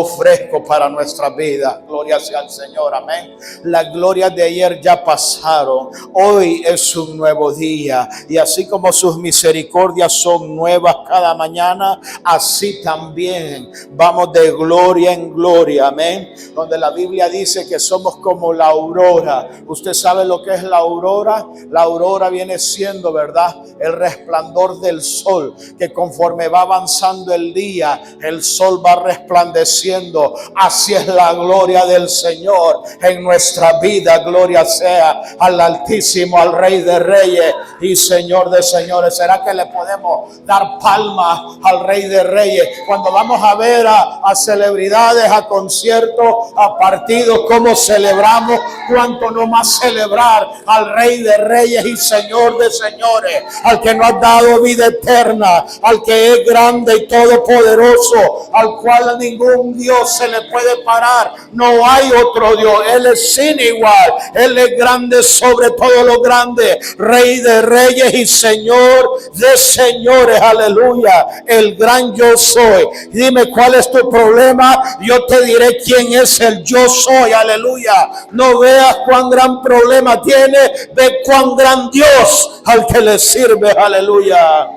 fresco para nuestra vida. Gloria sea al Señor, amén. Las glorias de ayer ya pasaron. Hoy es un nuevo día, y así como sus misericordias son nuevas cada mañana, así también vamos de gloria en gloria, amén. Donde la Biblia dice que somos como la aurora. Usted sabe lo que es la aurora. La aurora viene siendo, ¿verdad?, el resplandor del sol, que conforme va avanzando el día, el sol va resplandeciendo. Así es la gloria del Señor en nuestra vida. Gloria sea al Altísimo, al Rey de Reyes y Señor de Señores. ¿Será que le podemos dar palmas al Rey de Reyes cuando vamos a ver a celebridades, a conciertos, a partidos? ¿Cómo celebramos? ¿Cuánto no más celebrar al Rey de Reyes y Señor de Señores, al que nos ha dado vida eterna, al que es grande y todopoderoso, al cual a ningún Dios se le puede parar? No hay otro Dios. Él es sin igual. Él es grande sobre todo lo grande, Rey de Reyes y Señor de Señores. Aleluya. El gran yo soy. Dime cuál es tu problema, yo te diré quién es el yo soy. Aleluya. No veas cuán gran problema tiene, ve cuán gran Dios al que le sirve. Aleluya.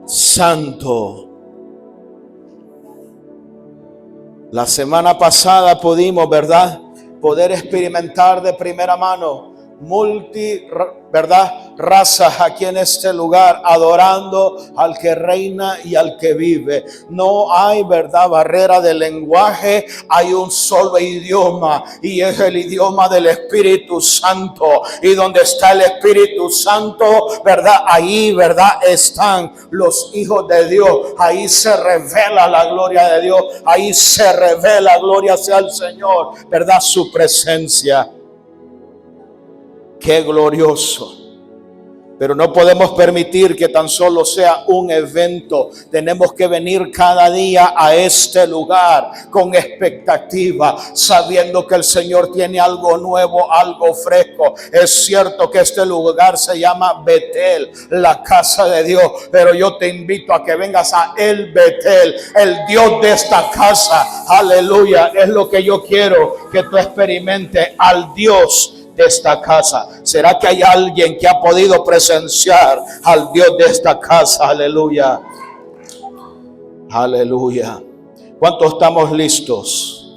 Santo. La semana pasada pudimos, ¿verdad?, poder experimentar de primera mano ¿verdad?, razas aquí en este lugar, adorando al que reina y al que vive. No hay, ¿verdad?, barrera de lenguaje. Hay un solo idioma, y es el idioma del Espíritu Santo. Y donde está el Espíritu Santo, ¿verdad?, ahí, ¿verdad?, están los hijos de Dios. Ahí se revela la gloria de Dios. Ahí se revela, gloria sea al Señor, ¿verdad?, su presencia. Qué glorioso. Pero no podemos permitir que tan solo sea un evento. Tenemos que venir cada día a este lugar con expectativa, sabiendo que el Señor tiene algo nuevo, algo fresco. Es cierto que este lugar se llama Betel, la casa de Dios, pero yo te invito a que vengas a el Betel, el Dios de esta casa. Aleluya. Es lo que yo quiero que tú experimentes, al Dios de esta casa. ¿Será que hay alguien que ha podido presenciar al Dios de esta casa? Aleluya. Aleluya. ¿Cuántos estamos listos?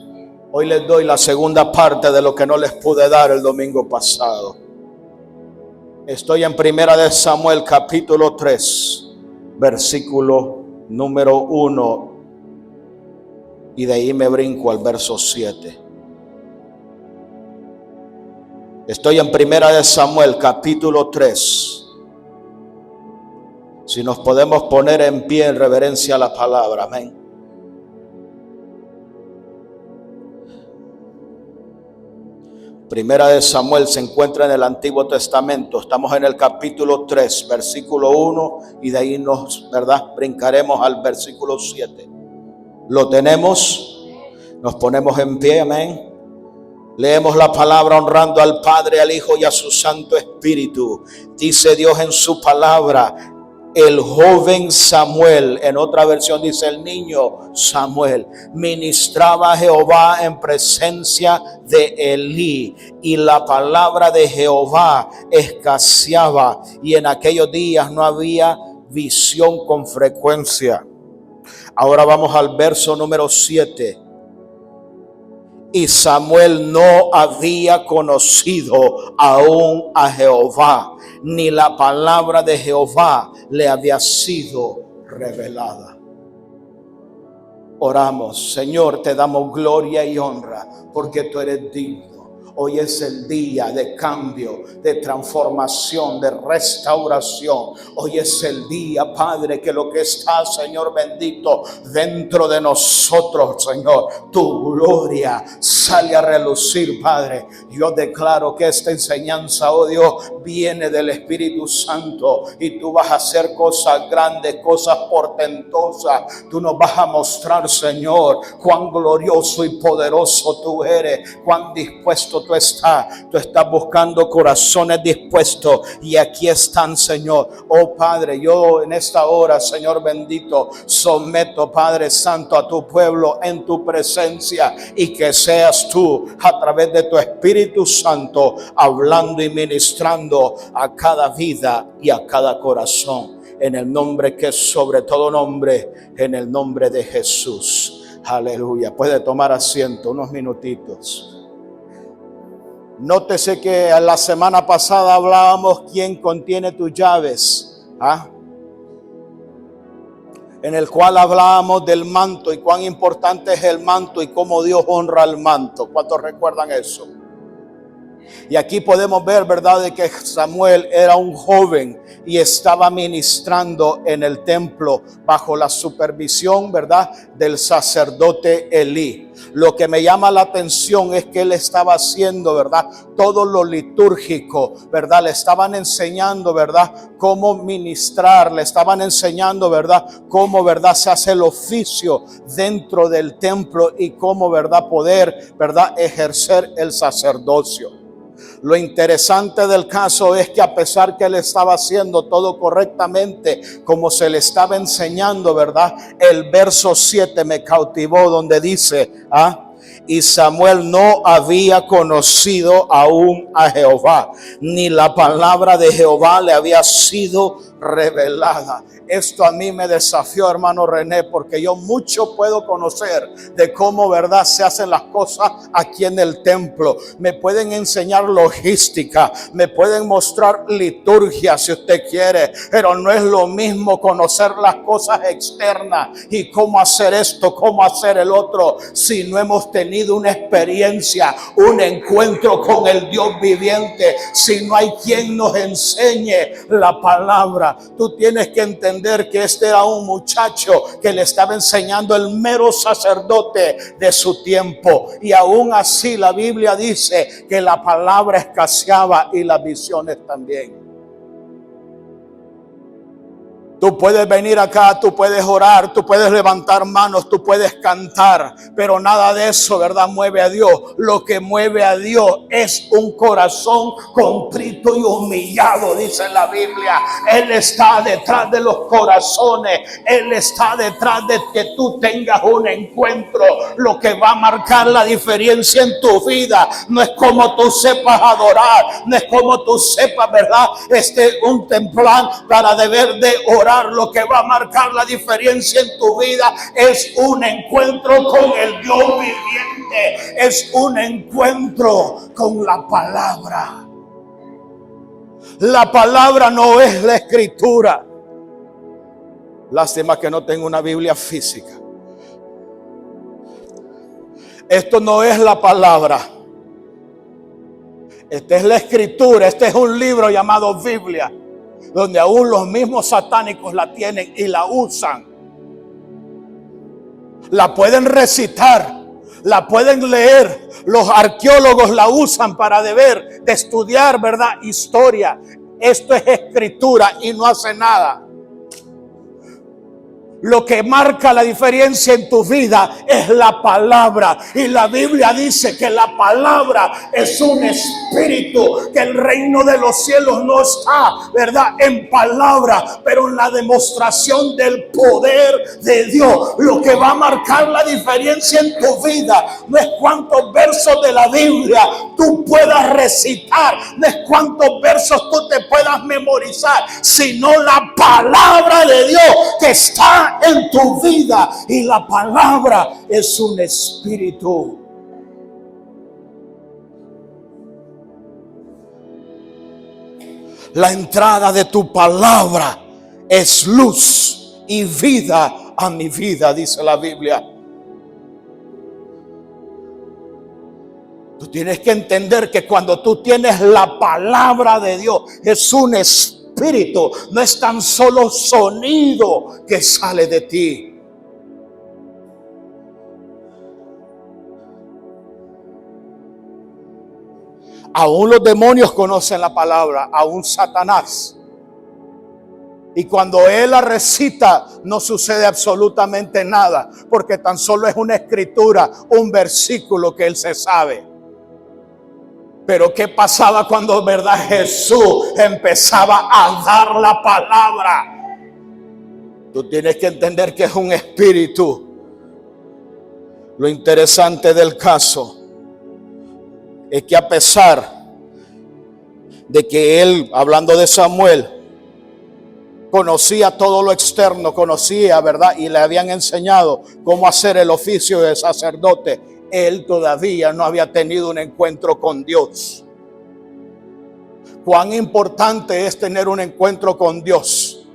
Hoy les doy la segunda parte de lo que no les pude dar el domingo pasado. Estoy en Primera de Samuel capítulo 3, versículo número 1, y de ahí me brinco al verso 7. Estoy en Primera de Samuel capítulo 3. Si nos podemos poner en pie en reverencia a la palabra, amén. Primera de Samuel se encuentra en el Antiguo Testamento. Estamos en el capítulo 3, versículo 1, y de ahí nos, ¿verdad?, brincaremos al versículo 7. ¿Lo tenemos? Nos ponemos en pie, amén. Leemos la palabra honrando al Padre, al Hijo y a su Santo Espíritu. Dice Dios en su palabra: el joven Samuel, en otra versión dice el niño Samuel, ministraba a Jehová en presencia de Elí, y la palabra de Jehová escaseaba, y en aquellos días no había visión con frecuencia. Ahora vamos al verso número 7. Y Samuel no había conocido aún a Jehová, ni la palabra de Jehová le había sido revelada. Oramos. Señor, te damos gloria y honra porque tú eres digno. Hoy es el día de cambio, de transformación, de restauración. Hoy es el día, Padre, que lo que está, Señor bendito, dentro de nosotros, Señor, tu gloria sale a relucir, Padre. Yo declaro que esta enseñanza, oh Dios, viene del Espíritu Santo, y tú vas a hacer cosas grandes, cosas portentosas. Tú nos vas a mostrar, Señor, cuán glorioso y poderoso tú eres, cuán dispuesto tú estás. Tú estás buscando corazones dispuestos y aquí están, Señor. Oh Padre, yo en esta hora, Señor bendito, someto, Padre Santo, a tu pueblo en tu presencia y que seas tú a través de tu Espíritu Santo hablando y ministrando a cada vida y a cada corazón. En el nombre que es sobre todo nombre, en el nombre de Jesús. Aleluya. Puede tomar asiento unos minutitos. Nótese que la semana pasada hablábamos quién contiene tus llaves. En el cual hablábamos del manto y cuán importante es el manto y cómo Dios honra el manto. ¿Cuántos recuerdan eso? Y aquí podemos ver, ¿verdad?, de que Samuel era un joven y estaba ministrando en el templo bajo la supervisión, ¿verdad?, del sacerdote Elí. Lo que me llama la atención es que él estaba haciendo, ¿verdad?, todo lo litúrgico, ¿verdad? Le estaban enseñando, ¿verdad?, cómo ministrar, le estaban enseñando, ¿verdad?, cómo, ¿verdad?, se hace el oficio dentro del templo y cómo, ¿verdad?, poder, ¿verdad?, ejercer el sacerdocio. Lo interesante del caso es que a pesar que él estaba haciendo todo correctamente como se le estaba enseñando, ¿verdad?, el verso 7 me cautivó donde dice, y Samuel no había conocido aún a Jehová, ni la palabra de Jehová le había sido revelada. Esto a mí me desafió, hermano René, porque yo mucho puedo conocer de cómo, ¿verdad?, se hacen las cosas aquí en el templo. Me pueden enseñar logística, me pueden mostrar liturgia si usted quiere, pero no es lo mismo conocer las cosas externas y cómo hacer esto, cómo hacer el otro, si no hemos tenido una experiencia, un encuentro con el Dios viviente, si no hay quien nos enseñe la palabra. Tú tienes que entender que este era un muchacho que le estaba enseñando el mero sacerdote de su tiempo, y aún así la Biblia dice que la palabra escaseaba y las visiones también. Tú puedes venir acá, tú puedes orar, tú puedes levantar manos, tú puedes cantar, pero nada de eso, ¿verdad?, mueve a Dios. Lo que mueve a Dios es un corazón contrito y humillado, dice la Biblia. Él está detrás de los corazones, Él está detrás de que tú tengas un encuentro. Lo que va a marcar la diferencia en tu vida no es como tú sepas adorar, no es como tú sepas, ¿verdad?, un templán para deber de orar. Lo que va a marcar la diferencia en tu vida es un encuentro con el Dios viviente, es un encuentro con la palabra. La palabra no es la escritura. Lástima que no tengo una Biblia física. Esto no es la palabra. Esta es la escritura. Este es un libro llamado Biblia, donde aún los mismos satánicos la tienen y la usan. La pueden recitar, la pueden leer. Los arqueólogos la usan para deber de estudiar, ¿verdad?, historia. Esto es escritura y no hace nada. Lo que marca la diferencia en tu vida es la palabra. Y la Biblia dice que la palabra es un espíritu, que el reino de los cielos no está, ¿verdad?, en palabra, pero en la demostración del poder de Dios. Lo que va a marcar la diferencia en tu vida no es cuántos versos de la Biblia tú puedas recitar, no es cuántos versos tú te puedas memorizar, sino la palabra de Dios que está en tu vida. Y la palabra es un espíritu. La entrada de tu palabra es luz y vida a mi vida, dice la Biblia. Tú tienes que entender que cuando tú tienes la palabra de Dios, es un espíritu. No es tan solo sonido que sale de ti. Aún los demonios conocen la palabra, aún Satanás. Y cuando él la recita, no sucede absolutamente nada, porque tan solo es una escritura, un versículo que él se sabe. Pero ¿qué pasaba cuando, verdad, Jesús empezaba a dar la palabra? Tú tienes que entender que es un espíritu. Lo interesante del caso es que a pesar de que él, hablando de Samuel, conocía todo lo externo, conocía, ¿verdad? Y le habían enseñado cómo hacer el oficio de sacerdote, él todavía no había tenido un encuentro con Dios. Cuán importante es tener un encuentro con Dios,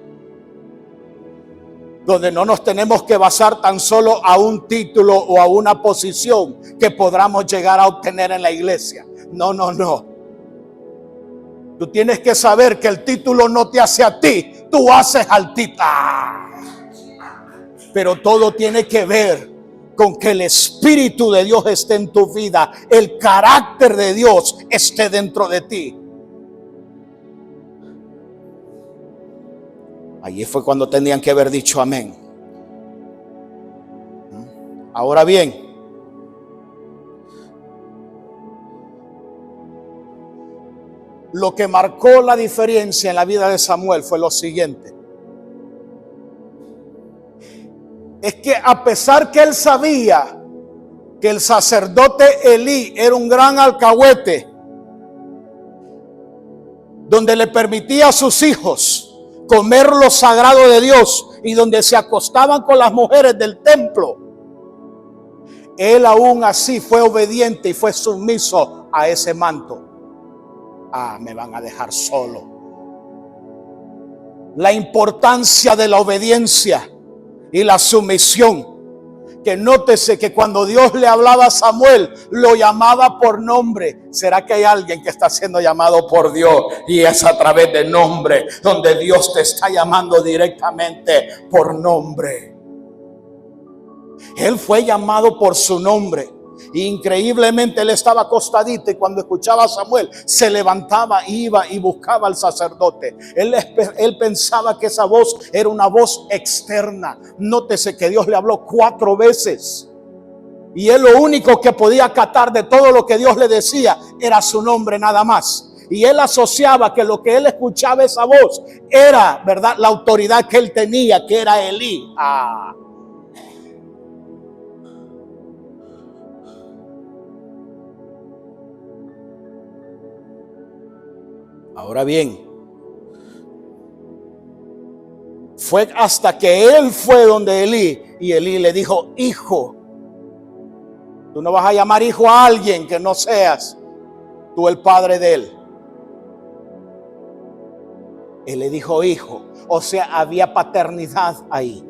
donde no nos tenemos que basar tan solo a un título o a una posición que podamos llegar a obtener en la iglesia. No, no, no. Tú tienes que saber que el título no te hace a ti, tú haces al título. Pero todo tiene que ver con que el Espíritu de Dios esté en tu vida, el carácter de Dios esté dentro de ti. Allí fue cuando tenían que haber dicho amén. Ahora bien, lo que marcó la diferencia en la vida de Samuel fue lo siguiente. Es que a pesar que él sabía que el sacerdote Elí era un gran alcahuete, donde le permitía a sus hijos comer lo sagrado de Dios y donde se acostaban con las mujeres del templo, él aún así fue obediente y fue sumiso a ese manto. Me van a dejar solo. La importancia de la obediencia y la sumisión. Que nótese que cuando Dios le hablaba a Samuel, lo llamaba por nombre. ¿Será que hay alguien que está siendo llamado por Dios? Y es a través de nombre, donde Dios te está llamando directamente por nombre. Él fue llamado por su nombre. Increíblemente él estaba acostadito y cuando escuchaba a Samuel se levantaba, iba y buscaba al sacerdote. Él pensaba que esa voz era una voz externa. Nótese que Dios le habló 4 veces y él lo único que podía acatar de todo lo que Dios le decía era su nombre nada más. Y él asociaba que lo que él escuchaba, esa voz, era, ¿verdad?, la autoridad que él tenía, que era Elí. Ahora bien, fue hasta que él fue donde Elí y Elí le dijo: hijo. Tú no vas a llamar hijo a alguien que no seas tú el padre de él. Él le dijo hijo, o sea, había paternidad ahí.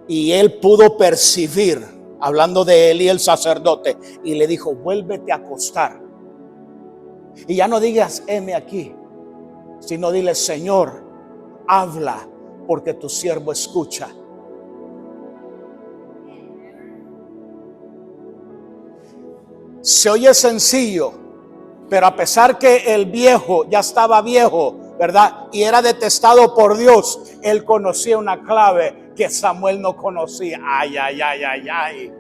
Y él pudo percibir, hablando de Elí el sacerdote, y le dijo: vuélvete a acostar. Y ya no digas heme aquí, sino dile: Señor, habla, porque tu siervo escucha. Se oye sencillo, pero a pesar que el viejo ya estaba viejo, ¿verdad?, y era detestado por Dios, él conocía una clave que Samuel no conocía. Ay, ay, ay, ay, ay.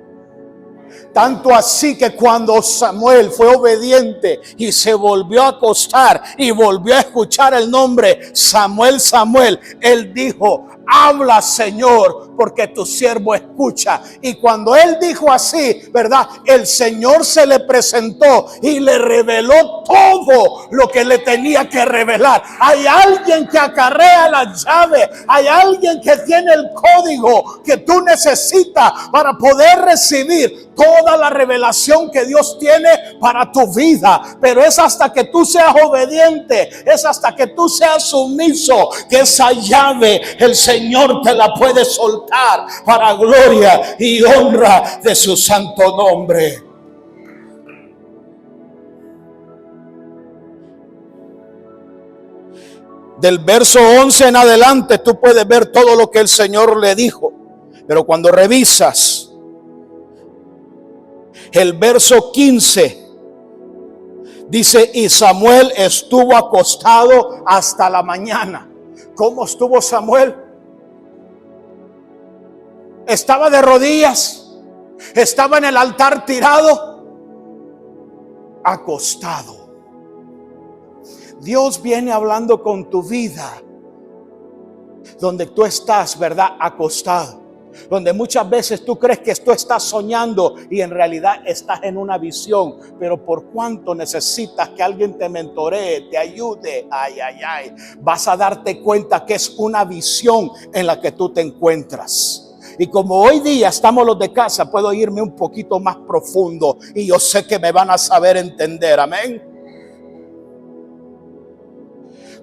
Tanto así que cuando Samuel fue obediente y se volvió a acostar y volvió a escuchar el nombre Samuel, Samuel, él dijo: habla, Señor, porque tu siervo escucha. Y cuando él dijo así, ¿verdad?, el Señor se le presentó y le reveló todo lo que le tenía que revelar. Hay alguien que acarrea la llave, hay alguien que tiene el código que tú necesitas para poder recibir toda la revelación que Dios tiene para tu vida. Pero es hasta que tú seas obediente, es hasta que tú seas sumiso, que esa llave el Señor te la puede soltar para gloria y honra de su santo nombre. Del verso 11 en adelante tú puedes ver todo lo que el Señor le dijo. Pero cuando revisas el verso 15, dice: y Samuel estuvo acostado hasta la mañana. ¿Cómo estuvo Samuel? Estaba de rodillas, estaba en el altar tirado. acostado. Dios viene hablando con tu vida donde tú estás, ¿verdad? Acostado. Donde muchas veces tú crees que tú estás soñando y en realidad estás en una visión. Pero por cuanto necesitas que alguien te mentoree, te ayude, vas a darte cuenta que es una visión en la que tú te encuentras. Y como hoy día estamos los de casa, puedo irme un poquito más profundo y yo sé que me van a saber entender. Amén.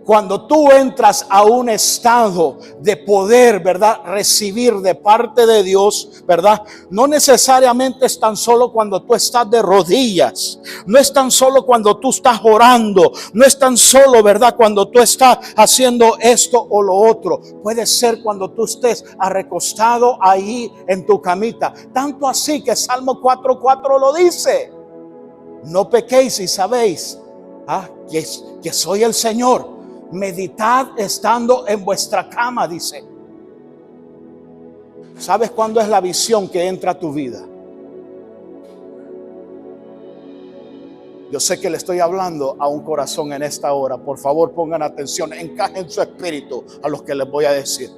Cuando tú entras a un estado de poder, ¿verdad? Recibir de parte de Dios, ¿verdad? No necesariamente es tan solo cuando tú estás de rodillas. No es tan solo cuando tú estás orando. No es tan solo, ¿verdad? Cuando tú estás haciendo esto o lo otro. Puede ser cuando tú estés recostado ahí en tu camita. Tanto así que Salmo 4:4 lo dice. No pequéis y sabéis que soy el Señor. Meditad estando en vuestra cama, dice. ¿Sabes cuándo es la visión que entra a tu vida? Yo sé que le estoy hablando a un corazón en esta hora. Por favor, pongan atención, encajen su espíritu a lo que les voy a decir.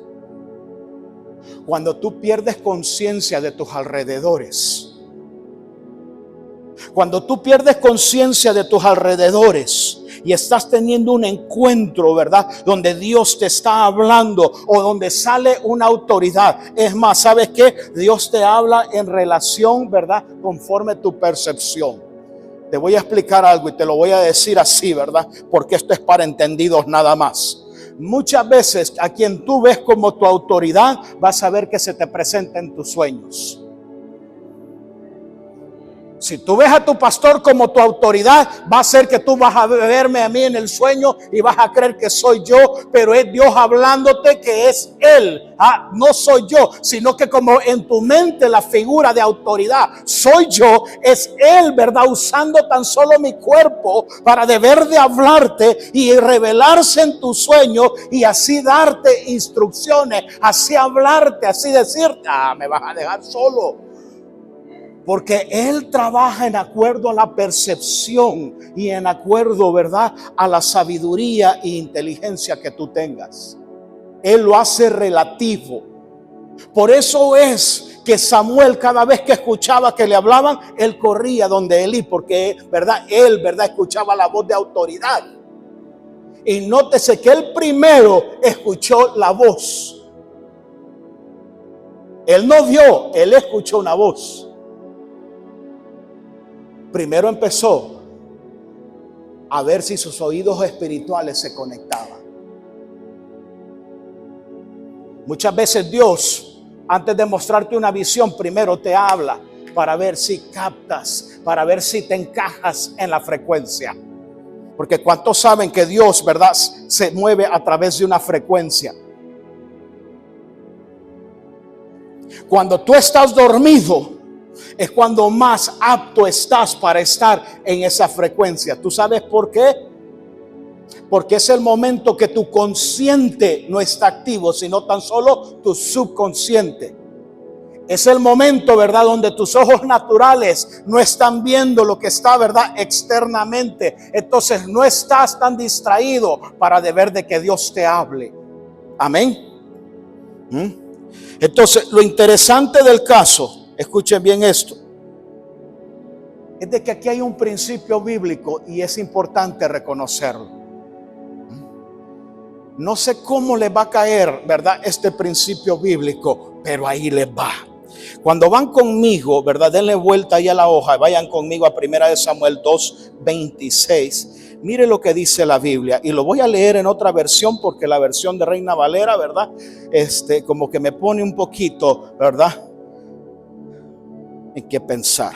Cuando tú pierdes conciencia de tus alrededores. Cuando tú pierdes conciencia de tus alrededores y estás teniendo un encuentro, ¿verdad? Donde Dios te está hablando o donde sale una autoridad. Es más, ¿sabes qué? Dios te habla en relación, ¿verdad? Conforme tu percepción. Te voy a explicar algo y te lo voy a decir así, ¿verdad? Porque esto es para entendidos nada más. Muchas veces a quien tú ves como tu autoridad, vas a ver que se te presenta en tus sueños. Si tú ves a tu pastor como tu autoridad, va a ser que tú vas a verme a mí en el sueño y vas a creer que soy yo, pero es Dios hablándote que es Él. No soy yo, sino que como en tu mente la figura de autoridad soy yo, es Él, ¿verdad? Usando tan solo mi cuerpo para deber de hablarte y revelarse en tu sueño y así darte instrucciones, así hablarte, así decirte, me vas a dejar solo. Porque Él trabaja en acuerdo a la percepción y en acuerdo, ¿verdad?, a la sabiduría e inteligencia que tú tengas. Él lo hace relativo. Por eso es que Samuel, cada vez que escuchaba que le hablaban, él corría donde Elí, porque, ¿verdad?, él, ¿verdad?, escuchaba la voz de autoridad. Y nótese que él primero escuchó la voz. Él no vio, él escuchó una voz. Primero empezó a ver si sus oídos espirituales se conectaban. Muchas veces Dios, antes de mostrarte una visión, primero te habla para ver si captas, para ver si te encajas en la frecuencia. Porque ¿cuántos saben que Dios, verdad, se mueve a través de una frecuencia? Cuando tú estás dormido, es cuando más apto estás para estar en esa frecuencia. ¿Tú sabes por qué? Porque es el momento que tu consciente no está activo, sino tan solo tu subconsciente. Es el momento, ¿verdad?, donde tus ojos naturales no están viendo lo que está, ¿verdad?, externamente. Entonces no estás tan distraído para deber de que Dios te hable. Amén. Entonces, lo interesante del caso, escuchen bien esto, es de que aquí hay un principio bíblico y es importante reconocerlo. No sé cómo les va a caer, ¿verdad?, este principio bíblico, pero ahí les va. Cuando van conmigo, ¿verdad?, denle vuelta ahí a la hoja, vayan conmigo a 1 Samuel 2:26. Mire lo que dice la Biblia y lo voy a leer en otra versión porque la versión de Reina Valera, ¿verdad?, como que me pone un poquito, ¿verdad?, en qué pensar.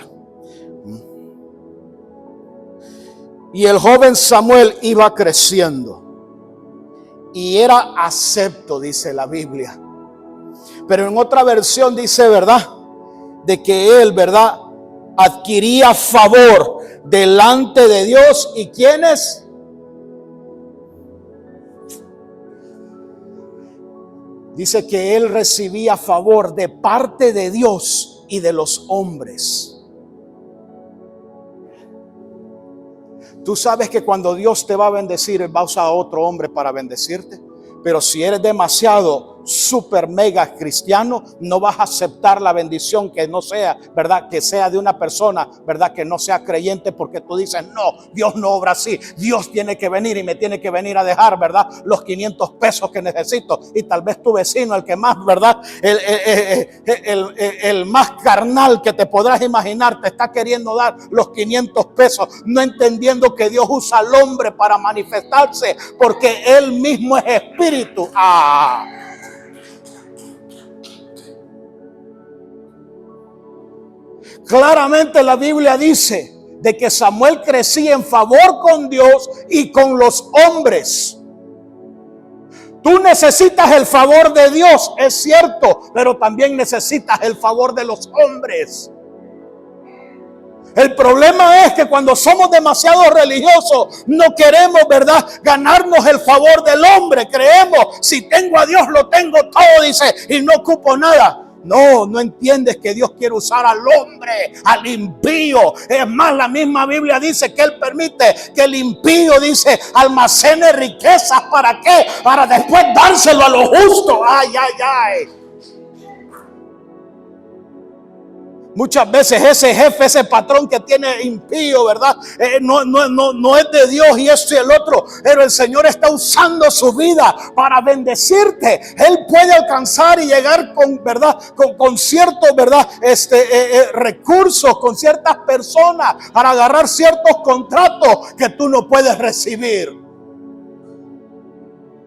Y el joven Samuel iba creciendo y era acepto, dice la Biblia. Pero en otra versión dice, ¿verdad?, de que él, ¿verdad?, adquiría favor delante de Dios. ¿Y quiénes? Dice que él recibía favor de parte de Dios y de los hombres. Tú sabes que cuando Dios te va a bendecir, Él va a usar a otro hombre para bendecirte. Pero si eres demasiado super mega cristiano, no vas a aceptar la bendición que no sea, ¿verdad? Que sea de una persona, ¿verdad? Que no sea creyente, porque tú dices, no, Dios no obra así. Dios tiene que venir y me tiene que venir a dejar, ¿verdad? Los 500 pesos que necesito. Y tal vez tu vecino, el que más, ¿verdad? El más carnal que te podrás imaginar, te está queriendo dar los 500 pesos, no entendiendo que Dios usa al hombre para manifestarse, porque Él mismo es espíritu. Claramente la Biblia dice de que Samuel crecía en favor con Dios y con los hombres. Tú necesitas el favor de Dios, es cierto, pero también necesitas el favor de los hombres. El problema es que cuando somos demasiado religiosos, no queremos, ¿verdad?, ganarnos el favor del hombre. Creemos, si tengo a Dios, lo tengo todo, dice, y no ocupo nada. No entiendes que Dios quiere usar al hombre, al impío. Es más, la misma Biblia dice que Él permite que el impío, dice, almacene riquezas. ¿Para qué? Para después dárselo a lo justo. Ay. Muchas veces ese jefe, ese patrón que tiene impío, ¿verdad? No es de Dios y esto y el otro. Pero el Señor está usando su vida para bendecirte. Él puede alcanzar y llegar con, ¿verdad? Con ciertos, ¿verdad? Recursos, con ciertas personas para agarrar ciertos contratos que tú no puedes recibir.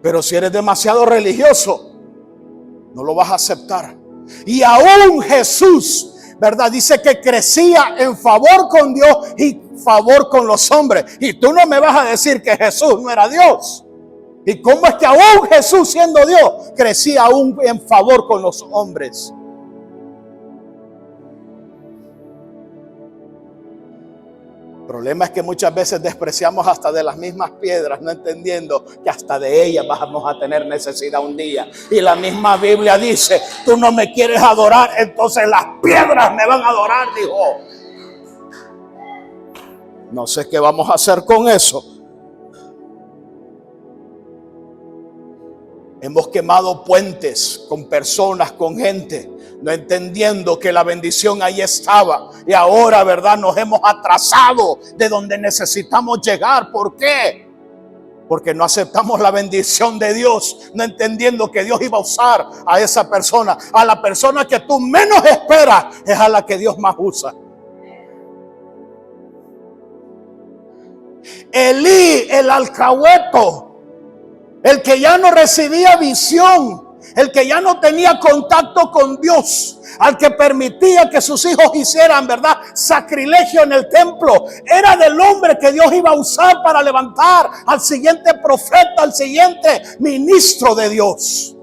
Pero si eres demasiado religioso, no lo vas a aceptar. Y aún Jesús, ¿verdad? Dice que crecía en favor con Dios y favor con los hombres. Y tú no me vas a decir que Jesús no era Dios. ¿Y cómo es que aún Jesús, siendo Dios, crecía aún en favor con los hombres? El problema es que muchas veces despreciamos hasta de las mismas piedras, no entendiendo que hasta de ellas vamos a tener necesidad un día. Y la misma Biblia dice, tú no me quieres adorar, entonces las piedras me van a adorar, dijo. No sé qué vamos a hacer con eso. Hemos quemado puentes con personas, con gente, no entendiendo que la bendición ahí estaba. Y ahora, ¿verdad?, nos hemos atrasado de donde necesitamos llegar. ¿Por qué? Porque no aceptamos la bendición de Dios, no entendiendo que Dios iba a usar a esa persona. A la persona que tú menos esperas es a la que Dios más usa. Elí, el alcahueto, el que ya no recibía visión, el que ya no tenía contacto con Dios, al que permitía que sus hijos hicieran, ¿verdad?, sacrilegio en el templo, era del hombre que Dios iba a usar para levantar al siguiente profeta, al siguiente ministro de Dios.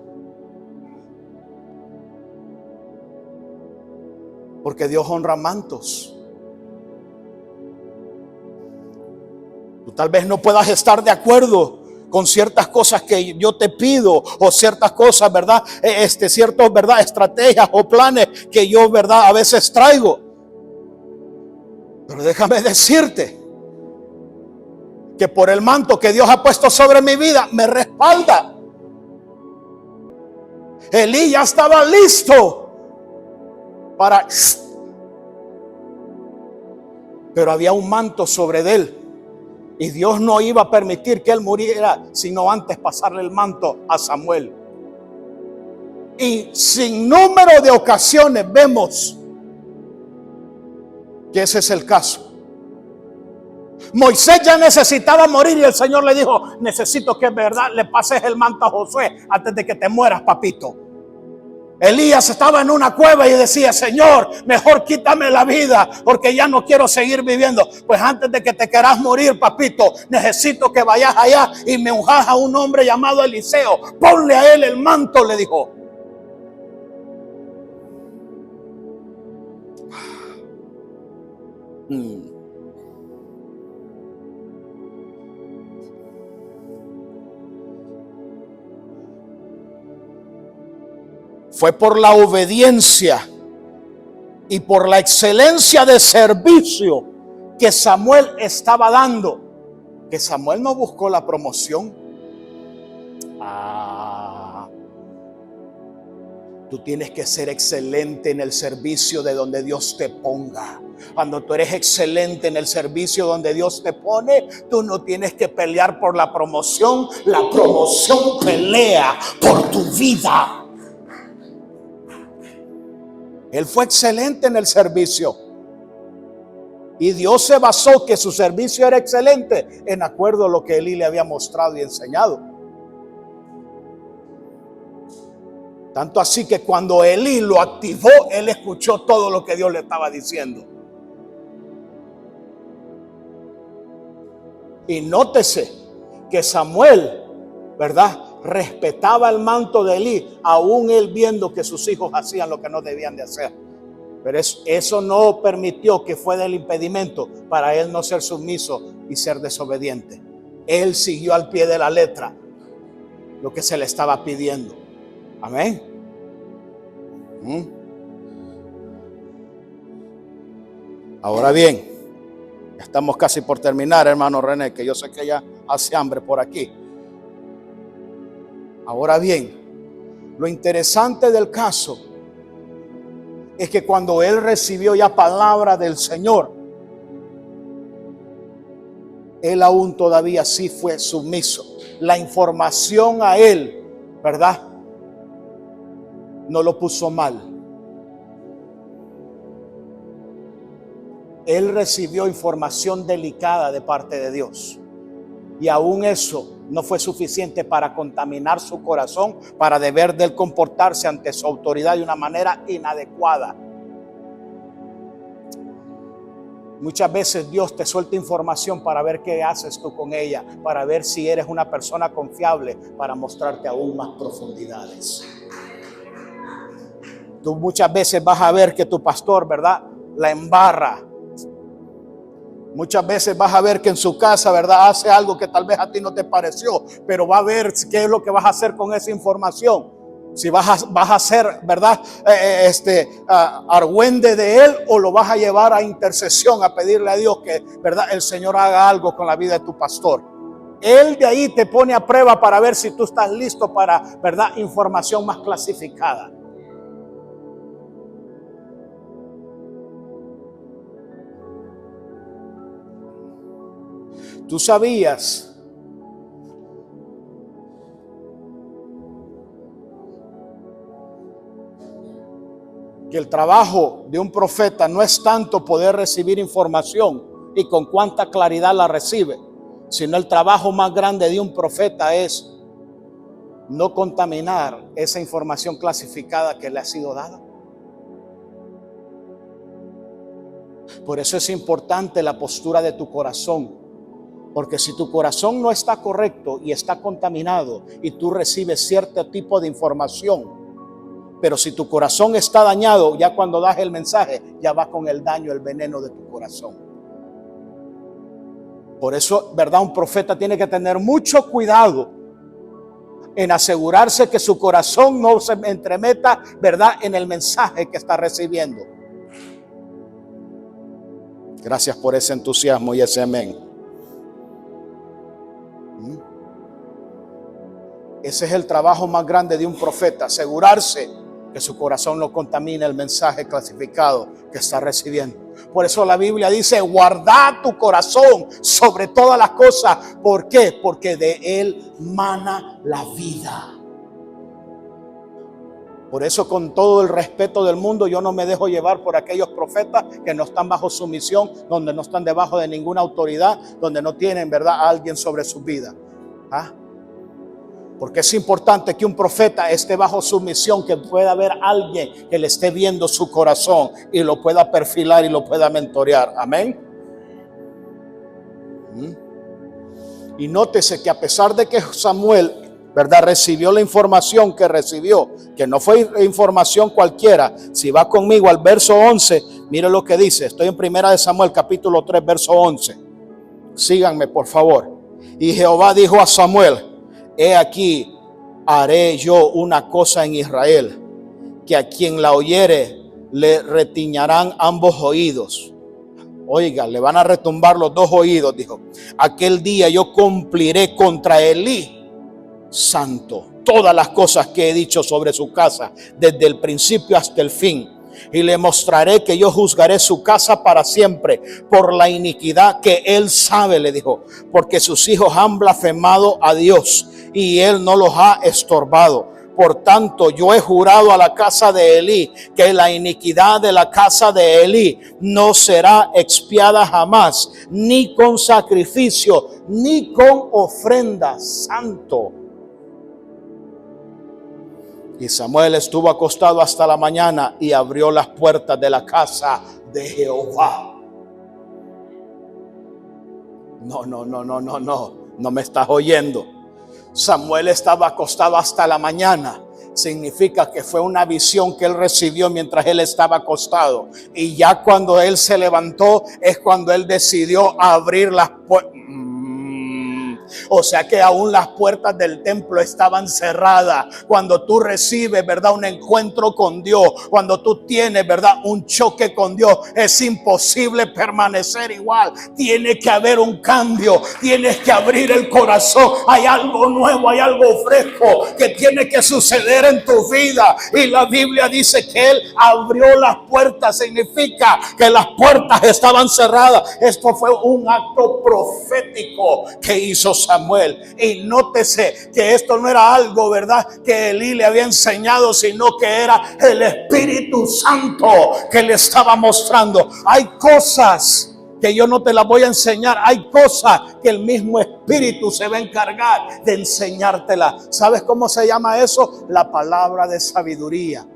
Porque Dios honra mantos. Tú tal vez no puedas estar de acuerdo con ciertas cosas que yo te pido, o ciertas cosas, ¿verdad? Ciertos, ¿verdad?, estrategias o planes que yo, ¿verdad?, a veces traigo. Pero déjame decirte que por el manto que Dios ha puesto sobre mi vida, me respalda. Elí ya estaba listo para... Pero había un manto sobre él. Y Dios no iba a permitir que él muriera, sino antes pasarle el manto a Samuel. Y sin número de ocasiones vemos que ese es el caso. Moisés ya necesitaba morir y el Señor le dijo, necesito que, verdad, le pases el manto a Josué antes de que te mueras, papito. Elías estaba en una cueva y decía, Señor, mejor quítame la vida porque ya no quiero seguir viviendo. Pues antes de que te quieras morir, papito, necesito que vayas allá y me unjas a un hombre llamado Eliseo. Ponle a él el manto, le dijo. Fue por la obediencia y por la excelencia de servicio que Samuel estaba dando que Samuel no buscó la promoción. Tú tienes que ser excelente en el servicio de donde Dios te ponga. Cuando tú eres excelente en el servicio donde Dios te pone, tú no tienes que pelear por la promoción. La promoción pelea por tu vida. Él fue excelente en el servicio. Y Dios se basó que su servicio era excelente en acuerdo a lo que Elí le había mostrado y enseñado. Tanto así que cuando Elí lo activó, él escuchó todo lo que Dios le estaba diciendo. Y nótese que Samuel, ¿verdad?, respetaba el manto de Elí, aún él viendo que sus hijos hacían lo que no debían de hacer. Pero eso no permitió que fuera el impedimento para él no ser sumiso y ser desobediente. Él siguió al pie de la letra lo que se le estaba pidiendo. Amén. Ahora bien, ya estamos casi por terminar, hermano René, que yo sé que ya hace hambre por aquí. Ahora bien, lo interesante del caso es que cuando él recibió ya palabra del Señor, él aún todavía sí fue sumiso. La información a él, ¿verdad?, no lo puso mal. Él recibió información delicada de parte de Dios. Y aún eso no fue suficiente para contaminar su corazón, para deber de él comportarse ante su autoridad de una manera inadecuada. Muchas veces Dios te suelta información para ver qué haces tú con ella, para ver si eres una persona confiable, para mostrarte aún más profundidades. Tú muchas veces vas a ver que tu pastor, ¿verdad?, la embarra. Muchas veces vas a ver que en su casa, ¿verdad?, hace algo que tal vez a ti no te pareció, pero va a ver qué es lo que vas a hacer con esa información. Si vas a hacer, ¿verdad?, argüende de él, o lo vas a llevar a intercesión, a pedirle a Dios que, ¿verdad?, el Señor haga algo con la vida de tu pastor. Él de ahí te pone a prueba para ver si tú estás listo para, ¿verdad?, información más clasificada. ¿Tú sabías que el trabajo de un profeta no es tanto poder recibir información y con cuánta claridad la recibe, sino el trabajo más grande de un profeta es no contaminar esa información clasificada que le ha sido dada? Por eso es importante la postura de tu corazón. Porque si tu corazón no está correcto y está contaminado y tú recibes cierto tipo de información, pero si tu corazón está dañado, ya cuando das el mensaje, ya va con el daño, el veneno de tu corazón. Por eso, ¿verdad?, un profeta tiene que tener mucho cuidado en asegurarse que su corazón no se entremeta, ¿verdad?, en el mensaje que está recibiendo. Gracias por ese entusiasmo y ese amén. Ese es el trabajo más grande de un profeta, asegurarse que su corazón no contamine el mensaje clasificado que está recibiendo. Por eso la Biblia dice: guarda tu corazón sobre todas las cosas. ¿Por qué? Porque de él mana la vida. Por eso, con todo el respeto del mundo, yo no me dejo llevar por aquellos profetas que no están bajo sumisión, donde no están debajo de ninguna autoridad, donde no tienen, ¿verdad?, a alguien sobre su vida. Porque es importante que un profeta esté bajo sumisión, que pueda haber alguien que le esté viendo su corazón y lo pueda perfilar y lo pueda mentorear. Amén. Y nótese que a pesar de que Samuel, ¿verdad?, recibió la información que recibió, que no fue información cualquiera. Si va conmigo al verso 11, mire lo que dice. Estoy en 1 Samuel capítulo 3, verso 11. Síganme, por favor. Y Jehová dijo a Samuel: he aquí, haré yo una cosa en Israel, que a quien la oyere le retiñarán ambos oídos. Oiga, le van a retumbar los dos oídos, dijo. Aquel día yo cumpliré contra Elí, santo, todas las cosas que he dicho sobre su casa, desde el principio hasta el fin. Y le mostraré que yo juzgaré su casa para siempre por la iniquidad que él sabe, le dijo, porque sus hijos han blasfemado a Dios y él no los ha estorbado. Por tanto, yo he jurado a la casa de Elí que la iniquidad de la casa de Elí no será expiada jamás, ni con sacrificio, ni con ofrenda. Santo. Y Samuel estuvo acostado hasta la mañana y abrió las puertas de la casa de Jehová. No me estás oyendo. Samuel estaba acostado hasta la mañana. Significa que fue una visión que él recibió mientras él estaba acostado. Y ya cuando él se levantó es cuando él decidió abrir las puertas. O sea que aún las puertas del templo estaban cerradas. Cuando tú recibes, ¿verdad?, un encuentro con Dios, cuando tú tienes, ¿verdad?, un choque con Dios, es imposible permanecer igual. Tiene que haber un cambio, tienes que abrir el corazón. Hay algo nuevo, hay algo fresco que tiene que suceder en tu vida. Y la Biblia dice que él abrió las puertas. Significa que las puertas estaban cerradas. Esto fue un acto profético que hizo Samuel. Y nótese que esto no era algo, ¿verdad?, que Elí le había enseñado, sino que era el Espíritu Santo que le estaba mostrando. Hay cosas que yo no te las voy a enseñar. Hay cosas que el mismo Espíritu se va a encargar de enseñártelas. ¿Sabes cómo se llama eso? La palabra de sabiduría.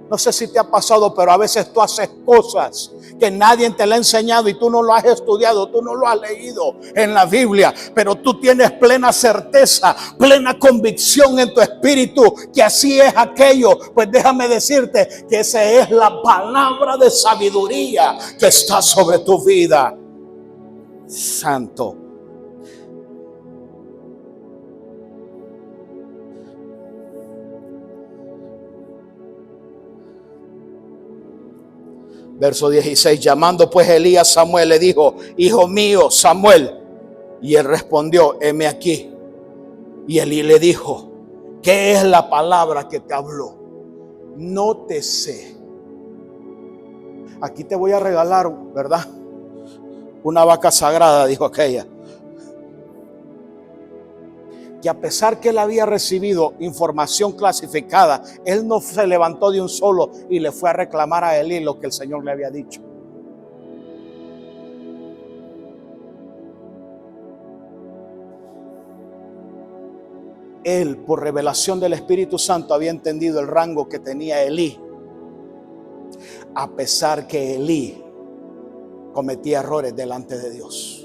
No sé si te ha pasado, pero a veces tú haces cosas que nadie te la ha enseñado y tú no lo has estudiado, tú no lo has leído en la Biblia, pero tú tienes plena certeza, plena convicción en tu espíritu que así es aquello. Pues déjame decirte que esa es la palabra de sabiduría que está sobre tu vida. Santo. Verso 16, llamando pues Elías a Samuel, le dijo: hijo mío, Samuel. Y él respondió: heme aquí. Y Elí le dijo: ¿qué es la palabra que te habló? Nótese. Aquí te voy a regalar, ¿verdad?, una vaca sagrada, dijo aquella. Que a pesar que él había recibido información clasificada, él no se levantó de un solo y le fue a reclamar a Elí lo que el Señor le había dicho. Él, por revelación del Espíritu Santo, había entendido el rango que tenía Elí, a pesar que Elí cometía errores delante de Dios.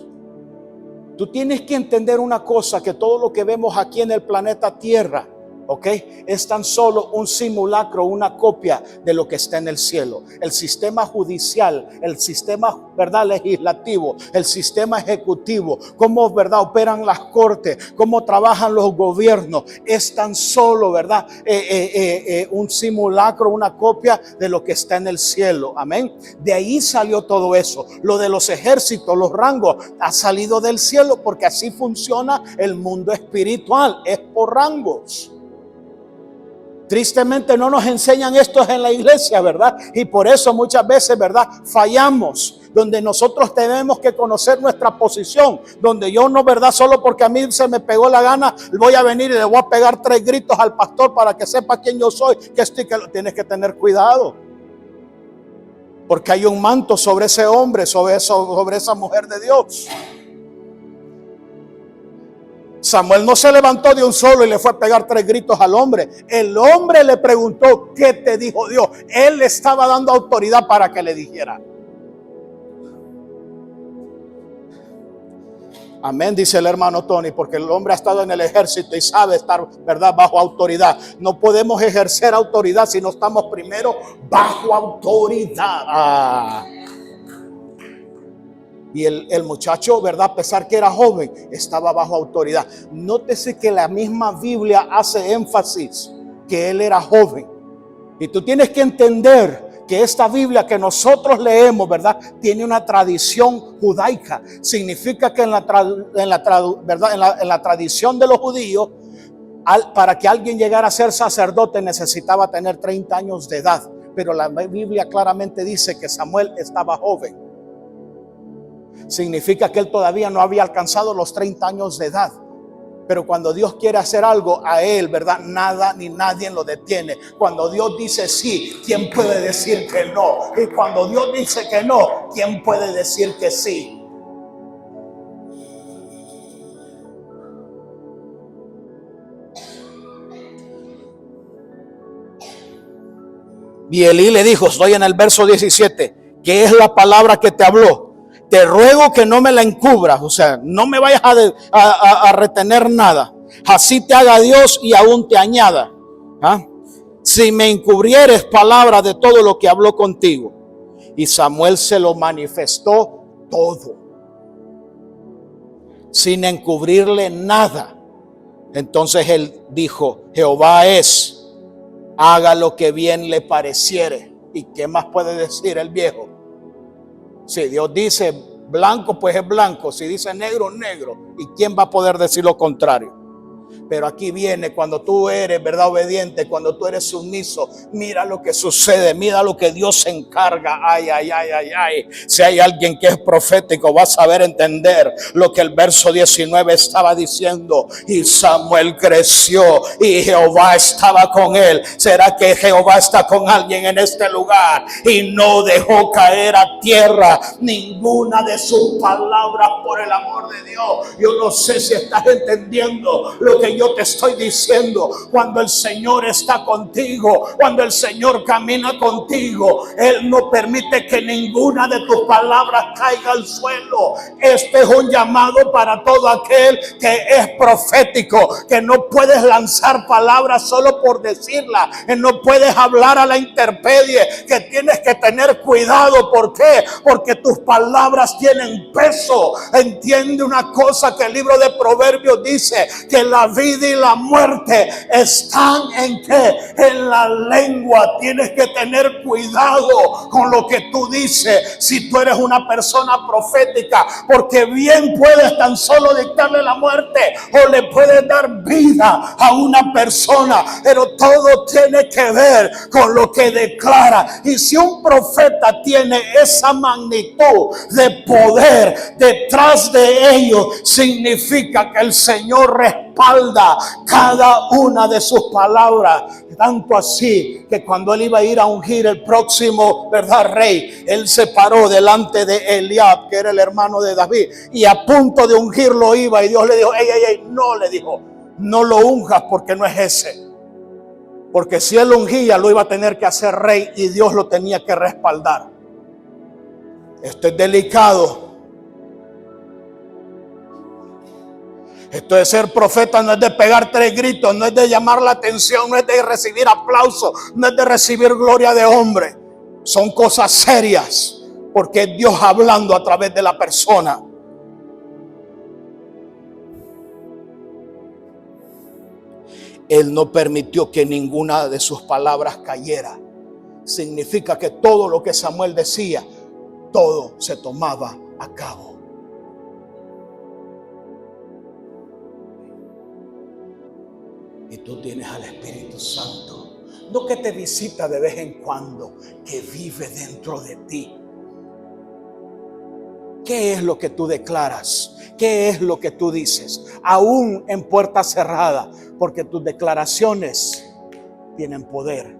Tú tienes que entender una cosa, que todo lo que vemos aquí en el planeta Tierra, ¿ok?, es tan solo un simulacro, una copia de lo que está en el cielo. El sistema judicial, el sistema, ¿verdad?, legislativo, el sistema ejecutivo, cómo, ¿verdad?, operan las cortes, cómo trabajan los gobiernos, es tan solo, ¿verdad?, un simulacro, una copia de lo que está en el cielo. Amén. De ahí salió todo eso. Lo de los ejércitos, los rangos, ha salido del cielo, porque así funciona el mundo espiritual, es por rangos. Tristemente no nos enseñan esto en la iglesia, ¿verdad? Y por eso muchas veces, ¿verdad?, fallamos. Donde nosotros tenemos que conocer nuestra posición. Donde yo no, ¿verdad?, solo porque a mí se me pegó la gana, voy a venir y le voy a pegar 3 gritos al pastor para que sepa quién yo soy. Que tienes que tener cuidado. Porque hay un manto sobre ese hombre, sobre esa mujer de Dios. Samuel no se levantó de un solo y le fue a pegar 3 gritos al hombre. El hombre le preguntó: ¿qué te dijo Dios? Él le estaba dando autoridad para que le dijera. Amén, dice el hermano Tony, porque el hombre ha estado en el ejército y sabe estar, ¿verdad?, bajo autoridad. No podemos ejercer autoridad si no estamos primero bajo autoridad. Y el muchacho, ¿verdad?, a pesar que era joven, estaba bajo autoridad. Nótese que la misma Biblia hace énfasis que él era joven. Y tú tienes que entender que esta Biblia que nosotros leemos, ¿verdad?, tiene una tradición judaica. Significa que en la tradición de los judíos, para que alguien llegara a ser sacerdote necesitaba tener 30 años de edad. Pero la Biblia claramente dice que Samuel estaba joven. Significa que él todavía no había alcanzado los 30 años de edad. Pero cuando Dios quiere hacer algo, a él, ¿verdad?, nada ni nadie lo detiene. Cuando Dios dice sí, ¿quién puede decir que no? Y cuando Dios dice que no, ¿quién puede decir que sí? Y Elí le dijo, estoy en el verso 17, ¿qué es la palabra que te habló? Te ruego que no me la encubras, o sea, no me vayas a retener nada. Así te haga Dios y aún te añada. ¿Ah? Si me encubrieres palabra de todo lo que habló contigo. Y Samuel se lo manifestó todo, sin encubrirle nada. Entonces él dijo, Jehová es, haga lo que bien le pareciere. ¿Y qué más puede decir el viejo? Si Dios dice blanco, pues es blanco. Si dice negro, negro. ¿Y quién va a poder decir lo contrario? Pero aquí viene cuando tú eres, ¿verdad?, obediente, cuando tú eres sumiso. Mira lo que sucede, mira lo que Dios se encarga. Ay, ay, ay, ay, ay. Si hay alguien que es profético, va a saber entender lo que el verso 19 estaba diciendo. Y Samuel creció y Jehová estaba con él. ¿Será que Jehová está con alguien en este lugar? Y no dejó caer a tierra ninguna de sus palabras, por el amor de Dios. Yo no sé si estás entendiendo lo que yo te estoy diciendo. Cuando el Señor está contigo, cuando el Señor camina contigo, Él no permite que ninguna de tus palabras caiga al suelo. Este es un llamado para todo aquel que es profético, que no puedes lanzar palabras solo por decirlas, que no puedes hablar a la intemperie, que tienes que tener cuidado. ¿Por qué? Porque tus palabras tienen peso. Entiende una cosa que el libro de Proverbios dice, que la vida y la muerte están ¿en qué? En la lengua. Tienes que tener cuidado con lo que tú dices si tú eres una persona profética, porque bien puedes tan solo dictarle la muerte o le puedes dar vida a una persona, pero todo tiene que ver con lo que declara. Y si un profeta tiene esa magnitud de poder detrás de ellos, significa que el Señor respalda cada una de sus palabras. Tanto así que cuando él iba a ir a ungir el próximo, ¿verdad?, rey, él se paró delante de Eliab, que era el hermano de David, y a punto de ungirlo iba, y Dios le dijo, ey, no, le dijo, no lo unjas porque no es ese. Porque si él ungía, lo iba a tener que hacer rey y Dios lo tenía que respaldar. Esto es delicado. Esto de ser profeta no es de pegar 3 gritos, no es de llamar la atención, no es de recibir aplausos, no es de recibir gloria de hombre. Son cosas serias, porque es Dios hablando a través de la persona. Él no permitió que ninguna de sus palabras cayera. Significa que todo lo que Samuel decía, todo se tomaba a cabo. Y tú tienes al Espíritu Santo, no que te visita de vez en cuando, que vive dentro de ti. ¿Qué es lo que tú declaras? ¿Qué es lo que tú dices? Aún en puerta cerrada, porque tus declaraciones tienen poder.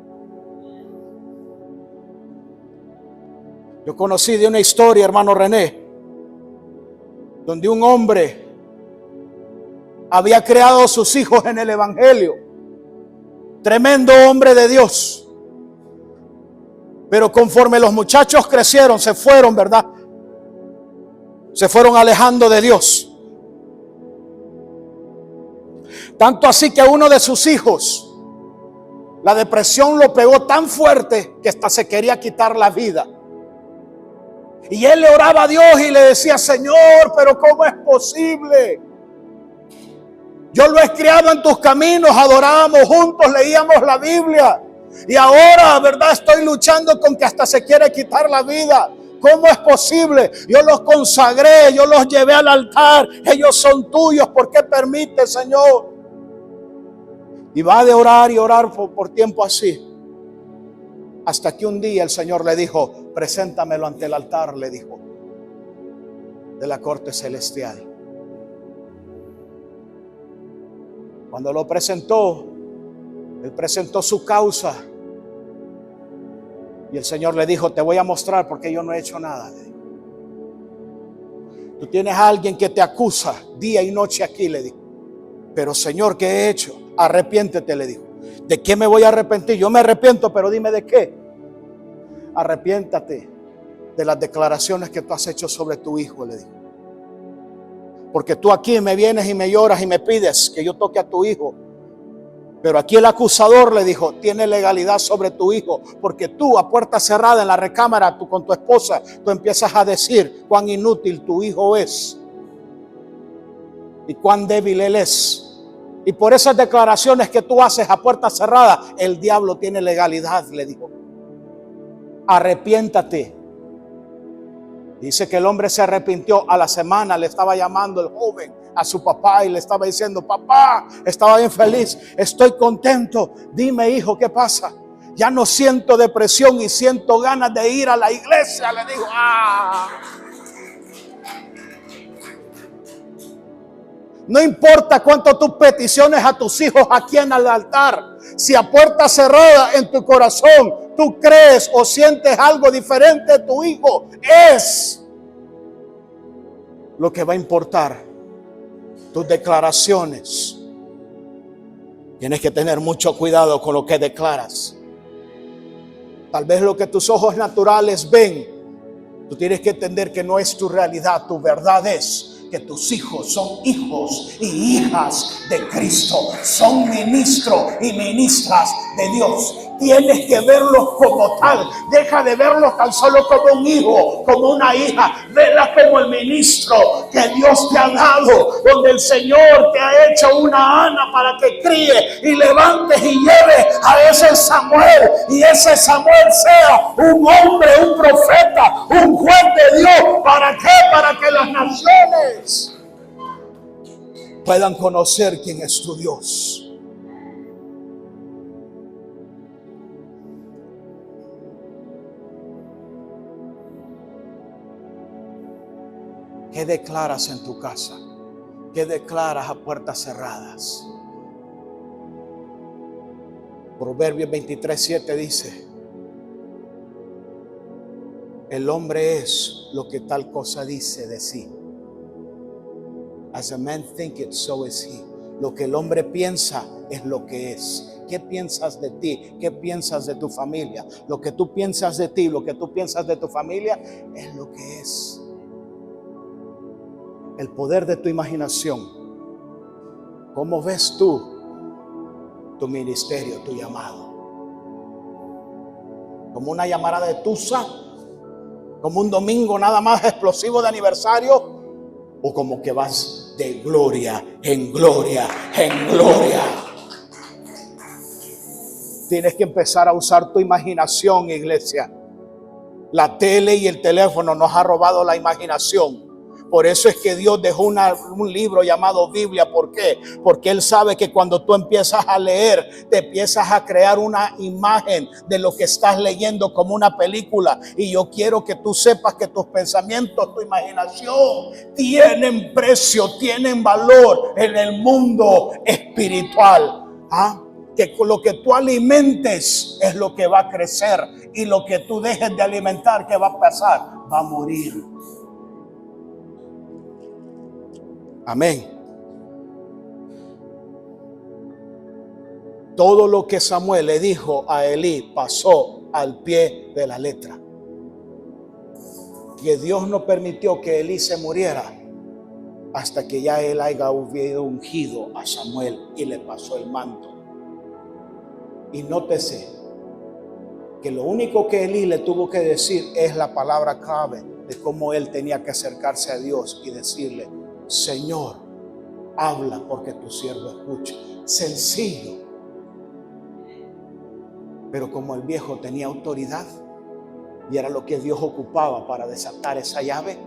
Yo conocí de una historia, hermano René, donde un hombre había creado a sus hijos en el Evangelio. Tremendo hombre de Dios. Pero conforme los muchachos crecieron, se fueron, ¿verdad? Se fueron alejando de Dios. Tanto así que uno de sus hijos, la depresión lo pegó tan fuerte que hasta se quería quitar la vida. Y él le oraba a Dios y le decía, Señor, pero ¿cómo es posible? Yo lo he criado en tus caminos, adorábamos juntos, leíamos la Biblia. Y ahora, ¿verdad? Estoy luchando con que hasta se quiere quitar la vida. ¿Cómo es posible? Yo los consagré, yo los llevé al altar. Ellos son tuyos. ¿Por qué permite, Señor? Y va de orar y orar por tiempo así. Hasta que un día el Señor le dijo: preséntamelo ante el altar, le dijo, de la corte celestial. Cuando lo presentó, él presentó su causa. Y el Señor le dijo: te voy a mostrar porque yo no he hecho nada. Tú tienes a alguien que te acusa día y noche aquí, le dijo. Pero Señor, ¿qué he hecho? Arrepiéntete, le dijo. ¿De qué me voy a arrepentir? Yo me arrepiento, pero dime de qué. Arrepiéntate de las declaraciones que tú has hecho sobre tu hijo, le dijo. Porque tú aquí me vienes y me lloras y me pides que yo toque a tu hijo. Pero aquí el acusador, le dijo, tiene legalidad sobre tu hijo. Porque tú, a puerta cerrada en la recámara, tú con tu esposa, tú empiezas a decir cuán inútil tu hijo es y cuán débil él es. Y por esas declaraciones que tú haces a puerta cerrada, el diablo tiene legalidad, le dijo. Arrepiéntate. Dice que el hombre se arrepintió. A la semana le estaba llamando el joven a su papá y le estaba diciendo: papá, estaba bien feliz, estoy contento. Dime, hijo, ¿qué pasa? Ya no siento depresión y siento ganas de ir a la iglesia, le dijo. No importa cuánto tú peticiones a tus hijos aquí en el altar, si a puerta cerrada en tu corazón tú crees o sientes algo diferente de tu hijo, es lo que va a importar. Tus declaraciones. Tienes que tener mucho cuidado con lo que declaras. Tal vez lo que tus ojos naturales ven, tú tienes que entender que no es tu realidad. Tu verdad es que tus hijos son hijos y hijas de Cristo. Son ministros y ministras de Dios. Tienes que verlos como tal. Deja de verlos tan solo como un hijo, como una hija. Vela como el ministro que Dios te ha dado, donde el Señor te ha hecho una Ana para que críe y levantes y lleves a ese Samuel, y ese Samuel sea un hombre, un profeta, un juez de Dios. ¿Para qué? Para que las naciones puedan conocer quién es tu Dios. ¿Qué declaras en tu casa? ¿Qué declaras a puertas cerradas? Proverbios 23:7 dice: el hombre es lo que tal cosa dice de sí. As a man thinketh, so is he. Lo que el hombre piensa es lo que es. ¿Qué piensas de ti? ¿Qué piensas de tu familia? Lo que tú piensas de ti, lo que tú piensas de tu familia es lo que es. El poder de tu imaginación. ¿Cómo ves tú tu ministerio, tu llamado? ¿Como una llamada de tusa? ¿Como un domingo nada más explosivo de aniversario? ¿O como que vas de gloria en gloria en gloria? Tienes que empezar a usar tu imaginación, iglesia. La tele y el teléfono nos ha robado la imaginación. Por eso es que Dios dejó un libro llamado Biblia. ¿Por qué? Porque Él sabe que cuando tú empiezas a leer, te empiezas a crear una imagen de lo que estás leyendo como una película. Y yo quiero que tú sepas que tus pensamientos, tu imaginación tienen precio, tienen valor en el mundo espiritual. Que lo que tú alimentes es lo que va a crecer, y lo que tú dejes de alimentar, ¿qué va a pasar? Va a morir. Amén. Todo lo que Samuel le dijo a Elí pasó al pie de la letra. Que Dios no permitió que Elí se muriera hasta que ya él haya ungido a Samuel y le pasó el manto. Y nótese que lo único que Elí le tuvo que decir es la palabra clave de cómo él tenía que acercarse a Dios y decirle: Señor, habla porque tu siervo escucha. Sencillo. Pero como el viejo tenía autoridad y era lo que Dios ocupaba para desatar esa llave,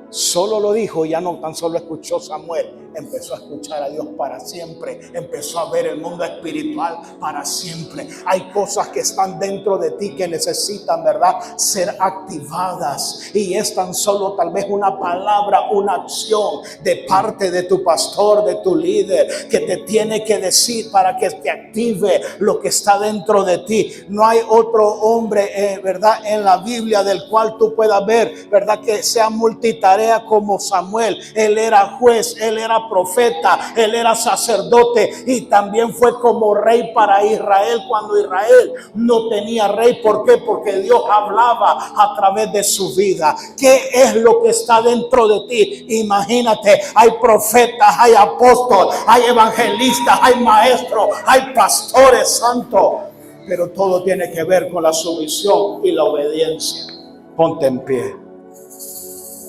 solo lo dijo, ya no tan solo escuchó Samuel, empezó a escuchar a Dios para siempre, empezó a ver el mundo espiritual para siempre. Hay cosas que están dentro de ti que necesitan, ¿verdad?, ser activadas, y es tan solo tal vez una palabra, una acción de parte de tu pastor, de tu líder, que te tiene que decir para que te active lo que está dentro de ti. No hay otro hombre, ¿verdad?, en la Biblia del cual tú puedas ver, ¿verdad?, que sea multitarea como Samuel. Él era juez, él era profeta, él era sacerdote y también fue como rey para Israel cuando Israel no tenía rey. ¿Por qué? Porque Dios hablaba a través de su vida. ¿Qué es lo que está dentro de ti? Imagínate, hay profetas, hay apóstoles, hay evangelistas, hay maestros, hay pastores santos, pero todo tiene que ver con la sumisión y la obediencia. Ponte en pie.